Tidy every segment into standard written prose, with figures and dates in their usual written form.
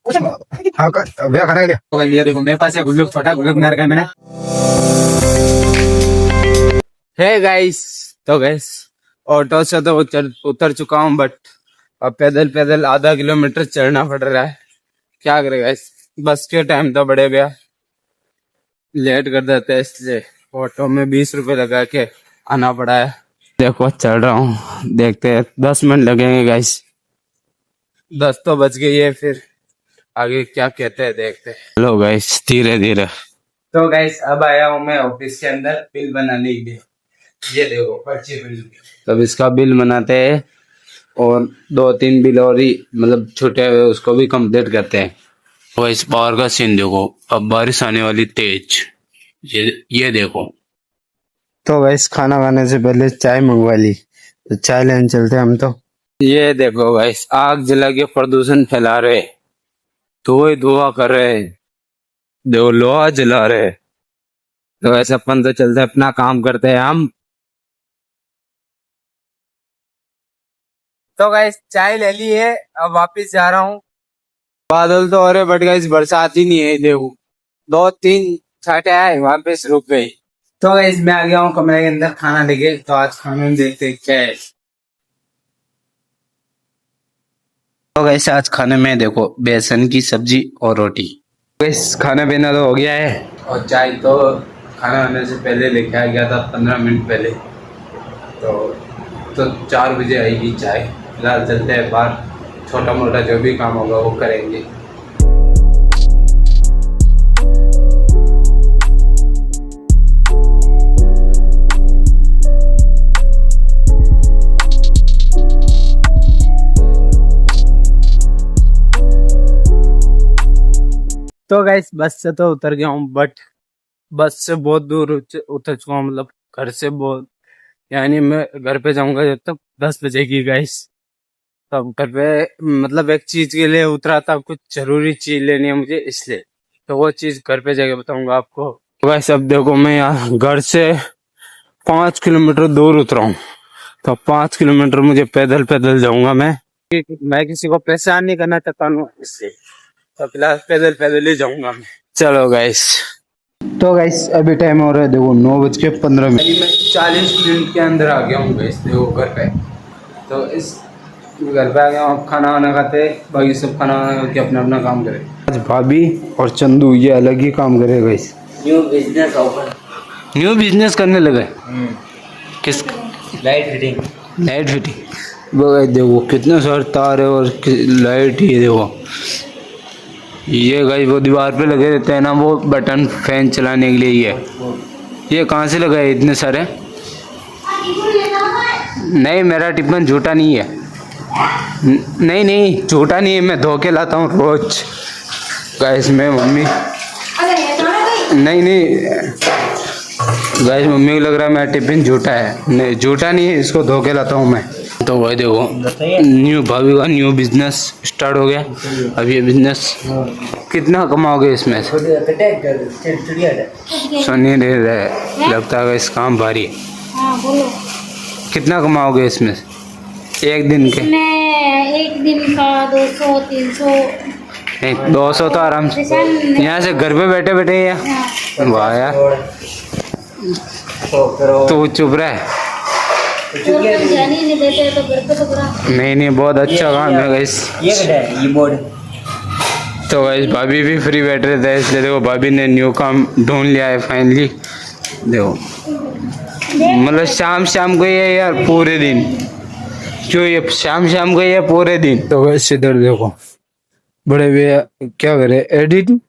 हाँ कर भैया खाना लिया। तो ये देखो मेरे पास है गुल्लू, छोटा गुल्लू बना रखा है मैंने। हे गाइस, तो गाइस ऑटो से तो उतर चुका हूँ, बट अब पैदल पैदल आधा किलोमीटर चढ़ना पड़ रहा है। क्या करे गाइस, बस के टाइम तो बड़े भैया लेट कर देते हैं, इसलिए ऑटो में 20 रुपए लगा के आना पड़ा है। देखो चल रहा हूँ, देखते हैं 10 मिनट लगेंगे गाइस। 10 तो बज गई है, फिर आगे क्या कहते हैं देखते हैं। चलो गाइस धीरे धीरे। तो गाइस अब आया हूँ मैं ऑफिस के अंदर बिल बनाने के लिए। ये देखो पर्ची बिल, तब इसका बिल बनाते हैं और 2-3 बिल और ही मतलब छूटे हुए उसको भी कंप्लीट करते हैं। तो इस बाहर का सीन देखो, अब बारिश आने वाली तेज। ये देखो। तो गाइस खाना खाने से पहले चाय मंगवा ली, तो चाय लेने चलते हम तो। ये देखो गाइस आग जला के प्रदूषण फैला रहे, धुआं धुआं कर रहे, देखो लोहा जला रहे। तो ऐसे अपन तो चलते अपना काम करते हैं हम। तो गाइस चाय ले ली है, अब वापस जा रहा हूँ। बादल तो हो रहे बट गाइस बरसात ही नहीं है। देखो 2-3 छाटे आए वापस रुक गई। तो गाइस मैं आ गया हूँ कमरे के अंदर खाना लेके। तो आज खाने में देखते हैं क्या है। तो गाइस आज खाने में देखो बेसन की सब्जी और रोटी। गाइस खाना पीना तो हो गया है, और चाय तो खाना आने से पहले लेके आ गया था 15 मिनट पहले। तो 4 बजे आएगी चाय। फिलहाल चलते हैं बाहर, छोटा मोटा जो भी काम होगा वो करेंगे। तो गाइस बस से तो उतर गया हूँ, बट बस से बहुत दूर उतर चुका हूँ, मतलब घर से बहुत, यानी मैं घर पे जाऊंगा जब तक 10 बजेगी गाइस। तब घर पे मतलब एक चीज के लिए उतरा था, कुछ जरूरी चीज लेनी है मुझे, इसलिए तो वो चीज घर पे जाके बताऊंगा आपको। तो गाइस अब देखो मैं यहाँ घर से 5 किलोमीटर दूर उतरा हूँ, तो 5 किलोमीटर मुझे पैदल पैदल जाऊंगा मैं किसी को परेशान नहीं करना चाहता हूँ, इसलिए तो फिलहाल पैदल पैदल ही जाऊंगा मैं। चलो गाइस। तो गाइस अभी टाइम हो रहा है देखो 9:15। मैं 40 मिनट के अंदर आ गया हूँ गाइस देखो घर पे। तो इस घर पे आ गया हूँ, खाना वाना खाते, बाकी सब खाना वाना करके अपना अपना काम करे। आज भाभी और चंदू ये अलग ही काम करे गाइस। न्यू बिजनेस करने लगे। किस? Light fitting. वो गाइस देखो कितने सारे तार है और लाइट ही देखो। ये गाइस वो दीवार पे लगे रहते हैं ना, वो बटन फैन चलाने के लिए। ये कहाँ से लगाए इतने सारे? नहीं मेरा टिफिन झूठा नहीं है। नहीं नहीं झूठा नहीं है, मैं धो के लाता हूँ रोज। गाइस मैं मम्मी नहीं गाइस मम्मी को लग रहा है मेरा टिफिन झूठा है। नहीं झूठा नहीं है, इसको धो के लाता हूँ मैं। तो भाई देखो न्यू भाभी का न्यू बिजनेस स्टार्ट हो गया। अब ये बिजनेस कितना कमाओगे इसमें से? सुनी नहीं रहे, लगता है इस काम भारी। कितना कमाओगे इसमें से एक दिन के? एक दिन का 200-300। नहीं 200 तो आराम से यहाँ से घर पे बैठे बैठे या? वाह यार, तो चुप रहा है। नहीं देते तो घर पे तो पूरा। नहीं बहुत अच्छा काम है गाइस। तो गाइस भाभी भी फ्री बैठ रहे थे, इसलिए देखो भाभी ने न्यू काम ढूंढ लिया है फाइनली। देखो मतलब शाम को ये यार पूरे दिन, क्यों ये शाम को ये पूरे दिन। तो गाइस इधर देखो बड़े भैया क्या करे, एडिटिंग।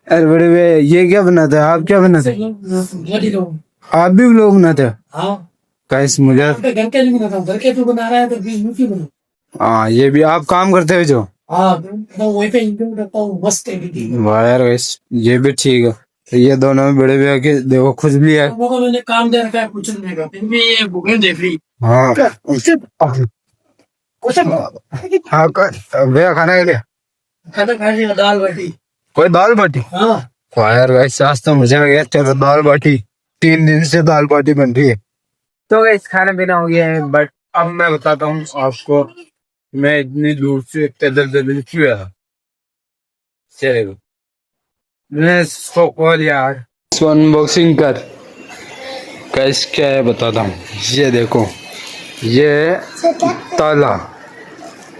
अरे बड़े भैया ये क्या बनाते हैं आप? क्या बनाते हैं आप? भी लोग बनाते हैं? गाइस मुझे घर के लिए बनाता हूँ, घर के तू बना रहा है तो बीच में क्यों बना? हाँ ये भी आप काम करते हो जो? हाँ मैं वहीं पे इनकम करता हूँ, मस्त एडिटिंग। वाह यार गाइस ये भी ठीक है। तो ये दोनों बड़े भैया के देखो खुजली है। लोगों को मैंने काम दे रखा है कुछ नहीं का, फिर भी ये भूखे दे फ्री। हाँ हाँ भैया खाना के लिए खाना खा लिया, दाल बाटी। कोई दाल बाटी? हाँ वाह यार गाइस आज तो मजा आ गया। चलो दाल बाटी, 3 दिन से दाल बाटी बन रही है। तो गाइस खाना पीना हो गया है, बट अब मैं बताता हूँ आपको मैं इतनी दूर से पैदल पैदल क्यों आया? चलेगा, मैं इसको कॉल यार, इसको अनबॉक्सिंग कर। कैसे क्या है बताता हूँ। ये देखो, ये ताला,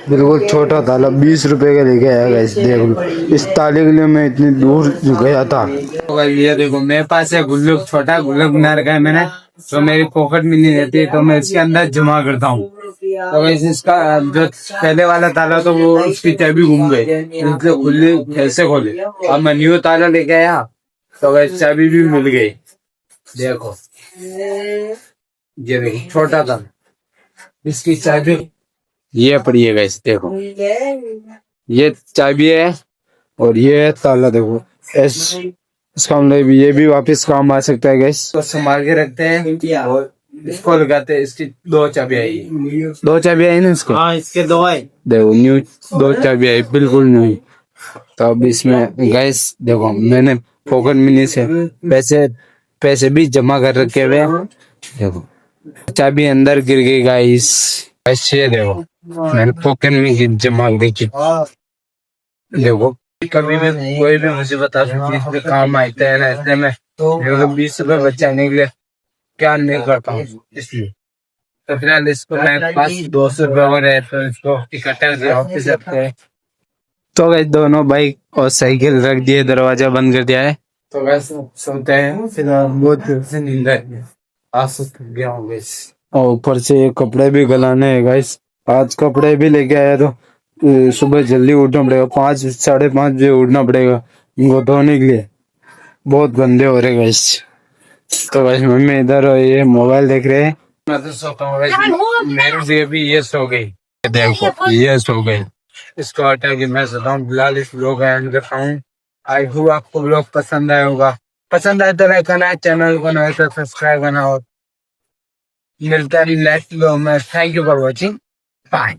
बिल्कुल छोटा ताला 20 रुपए का लेके आया गाइस। देख लो, इस ताले के लिए मैं इतनी दूर गया था। तो गाइस ये देखो, मेरे पास है गुल्लक, छोटा गुल्लक बना रखा है मैंने, तो मेरी पॉकेट में नहीं रहती, तो मैं इसके अंदर जमा करता हूँ। तो गाइस इसका जो पहले वाला ताला तो वो उसकी चाबी घूम गई, इसलिए खुले कैसे खोले। अब मैं न्यू ताला लेके आया, तो गाइस चाबी भी मिल गई। देखो, ये देखो छोटा ताला, इसकी चाबी ये पड़ी है गाइस। देखो, ये चाबी है और ये है ताला। देखो इसका मतलब ये भी वापस काम आ सकता है गाइस। तो संभाल के रखते हैं और इसको लगाते हैं। इसकी 2 चाबी आई, 2 चाबी आई ना इसके? हाँ, इसके 2 आई। देखो न्यू 2 चाबी आई, बिल्कुल न्यू। तो अब इसमें गाइस देखो, मैंने पॉकेट मनी से पैसे भी जमा कर रखे हुए हैं। देखो चाबी अंदर गिर गई गाइस। ऐसे देखो, मैंने पॉकेट में जमा देखी। देखो कभी भी कोई भी मुसीबत आ सकती है, इसमें काम आते हैं ना, इसलिए मैं 20 रुपए बचाने के लिए क्या नहीं करता हूँ। इसलिए तो फिलहाल इसको मेरे पास 200 रुपए हो रहे, तो इसको इकट्ठा करके वापस रखते हैं। तो गाइस दोनों बाइक और साइकिल रख दिए, दरवाजा बंद कर दिया है। तो गाइस सोते हैं, फिलहाल बहुत जोर से नींद आ रही है, आज सो गया हूँ गाइस। और ऊपर से ये कपड़े भी गलाने हैं गाइस। आज कपड़े भी लेके आया, तो सुबह जल्दी उठना पड़ेगा, 5 साढ़े 5 बजे उठना पड़ेगा इनको धोने के लिए। बहुत गंदे हो रहे गाइस। तो गाइस मम्मी इधर और ये मोबाइल देख रहे हैं, मैं तो सोता हूँ गाइस। मेरे से भी ये सो गई, देखो ये सो गई। इसको हटा के मैं सोता हूँ। फिलहाल इस व्लॉग एंड करता हूँ। आई होप आपको व्लॉग पसंद आया होगा। पसंद आए तो लाइक करना, चैनल को नए तो सब्सक्राइब करना, और मिलता है नेक्स्ट व्लॉग में। Thank you for watching, bye.